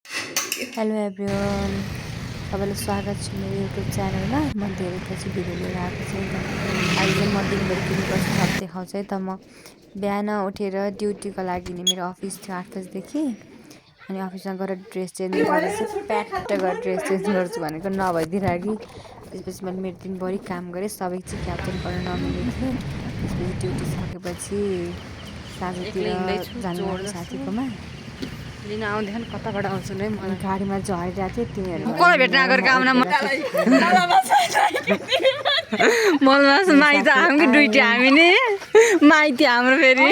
Hello everyone, तपाईँलाई स्वागत छ मेरो युट्युब च्यानलमा। म धेरै पछि भिडियो लिएर आएको छु नि त। आज चाहिँ म दिनभरि के गर्छु सब देखाउँछु है त। म बिहान उठेर ड्युटीको लागि नि मेरो अफिस थियो 8 बजीदेखि। अनि अफिसमा गएर ड्रेस चेन्ज गरेर चाहिँ प्याट्ट गरेर ड्रेस चेन्ज गर्छु भनेको नभइदिएर अघि। त्यसपछि मैले मेरो दिनभरि काम गरेँ, सबै चाहिँ क्याप्चर गर्न नमिलेको थियो। त्यसपछि ड्युटी सकेपछि साँझतिर जानु साथीकोमा लिन आउँदैन, कताबाट आउँछु नै मलाई गाडीमा झरिरहेको थियो। तिनीहरू कसलाई भेट्न आएको कामना मलमास माइत हामी दुइटी हामी नि माइती हाम्रो फेरि।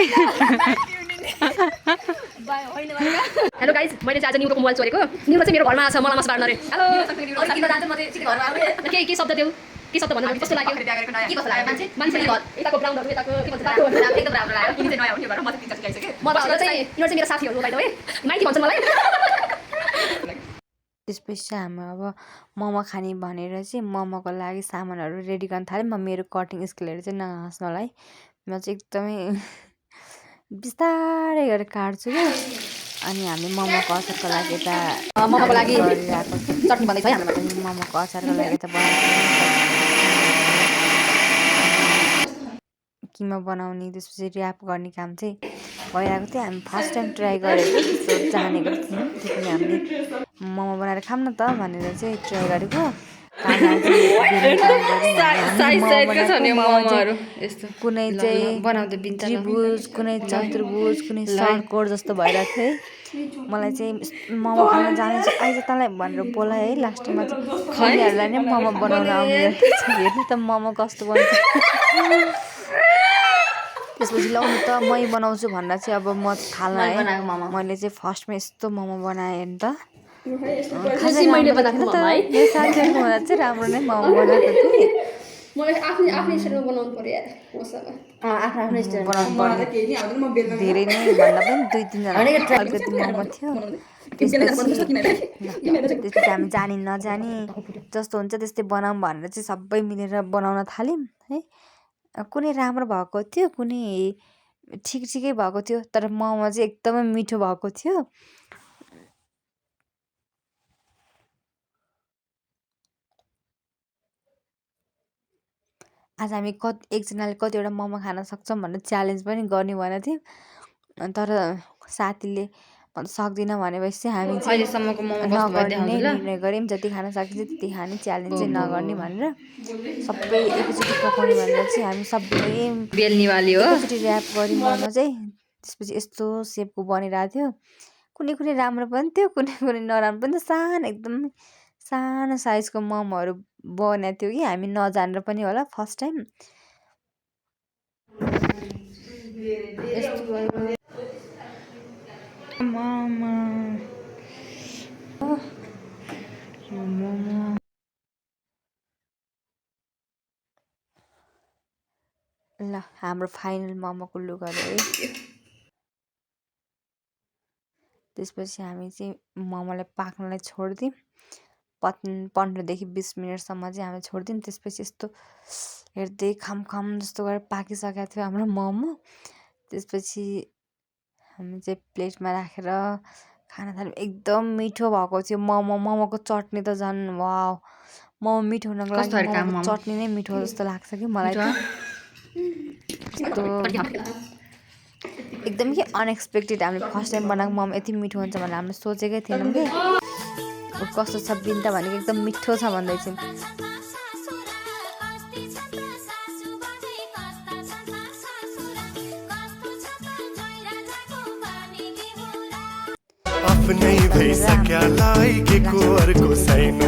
हेलो गाइज, मैले चाहिँ आज न्युरोको मोबाइल चोरेको। न्युरो चाहिँ मेरो घरमा छ, मलाई मासु बाँड्न रे। हेलो अरु किन जान्छ, म चाहिँ घरमा आउने के शब्द देऊ, के शब्द भन्नु कस्तो लाग्यो, के कस्तो लाग्यो मान्छेले घर यताको ब्राउनहरु यताको के भन्छ तातो एकदम राम्रो लाग्यो। किन चाहिँ नयाँ हो यो घर, म चाहिँ 3 वर्ष गइसके। म चाहिँ यिनीहरु चाहिँ मेरो साथीहरु हो, बाइ द वे माइती भन्छन् मलाई। त्यसपछि हामी अब मोमो खाने भनेर चाहिँ मोमोको लागि सामानहरू रेडी गर्न थाल्यौँ। म मेरो कटिङ स्केलहरू चाहिँ नहाँस्नु होला है, म चाहिँ एकदमै बिस्तारै गरेर काट्छु क्या। अनि हामी मोमोको अचारको लागि यता मोमोको लागि गरिरहेको चटनी बन्दैछ है हाम्रो। मोमोको अचारको लागि त बनाउँछु किमा बनाउने, त्यसपछि ऱ्याप गर्ने काम चाहिँ भइरहेको थियो। हामी फर्स्ट टाइम ट्राई गरेको, त्यस्तो जानेको थियौँ। त्यसपछि हामीले मोमो बनाएर खाऊँ न त भनेर चाहिँ ट्राई गरेको। कुनै चाहिँ त्रिभुज, कुनै चतुर्भुज, कुनै षड्कोण जस्तो भइरहेको थियो है। मलाई चाहिँ मोमो खान जाने चाहिँ आइज तँलाई भनेर बोलाएँ है। लास्टमा चाहिँ उनीहरूलाई नै मोमो बनाउन आउने हेर्नु त मोमो कस्तो बन्छ। त्यसपछि लाउनु त मै बनाउँछु भनेर चाहिँ अब म थाल्न है। मैले चाहिँ फर्स्टमा यस्तो मोमो बनाएँ नि त, खासै मैले बनाएको त मेरो साथीहरूको भन्दा चाहिँ राम्रो नै मोमो बनाएको थिएँ। मलाई आफ्नै स्टाइलमा बनाउनु पर्यो यार, आफ्नो स्टाइलमा बनाउनु पर्यो। धेरै नै भन्दा पनि 2-3 जना अलिकति मोमो थियो। त्यसपछि हामी जानी नजानी जस्तो हुन्छ त्यस्तै बनाऊँ भनेर चाहिँ सबै मिलेर बनाउन थाल्यौँ है। कुनै राम्रो भएको थियो, कुनै ठिकै भएको थियो, तर मोमो चाहिँ एकदमै मिठो भएको थियो। आज हामी एकजनाले कतिवटा मोमो खान सक्छौँ भनेर च्यालेन्ज पनि गर्ने भनेको थियौँ, तर साथीले सक्दिनँ भनेपछि चाहिँ हामी चाहिँ नगर्ने निर्णय गऱ्यौँ। जति खान सकिन्छ त्यति खाने, च्यालेन्ज चाहिँ नगर्ने भनेर। सबै एकैचोटि पकाउने भनेर चाहिँ हामी सबैले बेल्नेवाली हो एकैचोटि ऱ्याप गऱ्यौँ मोमो चाहिँ। त्यसपछि यस्तो सेपको बनिरहेको थियो। कुनै राम्रो पनि थियो, कुनै नराम्रो पनि थियो। सानो एकदम सानो साइजको मोमोहरू बनाएको थियो कि हामी नजानेर पनि होला फर्स्ट टाइम। ल हाम्रो फाइनल मोमोको लुकहरू है। त्यसपछि हामी चाहिँ मोमोलाई पाक्नलाई छोडिदियौँ। 15देखि 20 मिनटसम्म चाहिँ हामी छोडिदियौँ। त्यसपछि यस्तो हेर्दै खमखम जस्तो गरेर पाकिसकेको थियो हाम्रो मोमो। त्यसपछि हामी चाहिँ प्लेटमा राखेर खान थाल्यौँ। एकदम मिठो भएको थियो मोमोको चटनी त झन् वाउ। मोमो मिठो हुनको लागि मोमोको चटनी नै मिठो जस्तो लाग्छ कि मलाई त। यस्तो एकदम कि अनएक्सपेक्टेड। हामीले फर्स्ट टाइम बनाएको मोमो यति मिठो हुन्छ भनेर हामीले सोचेकै थिएनौँ कि। कस्तो छ बिन्ता भनेको एकदम मिठो छ भन्दैछौँ। आफ्नै भइसक्या लाइकेको अर्को छैन।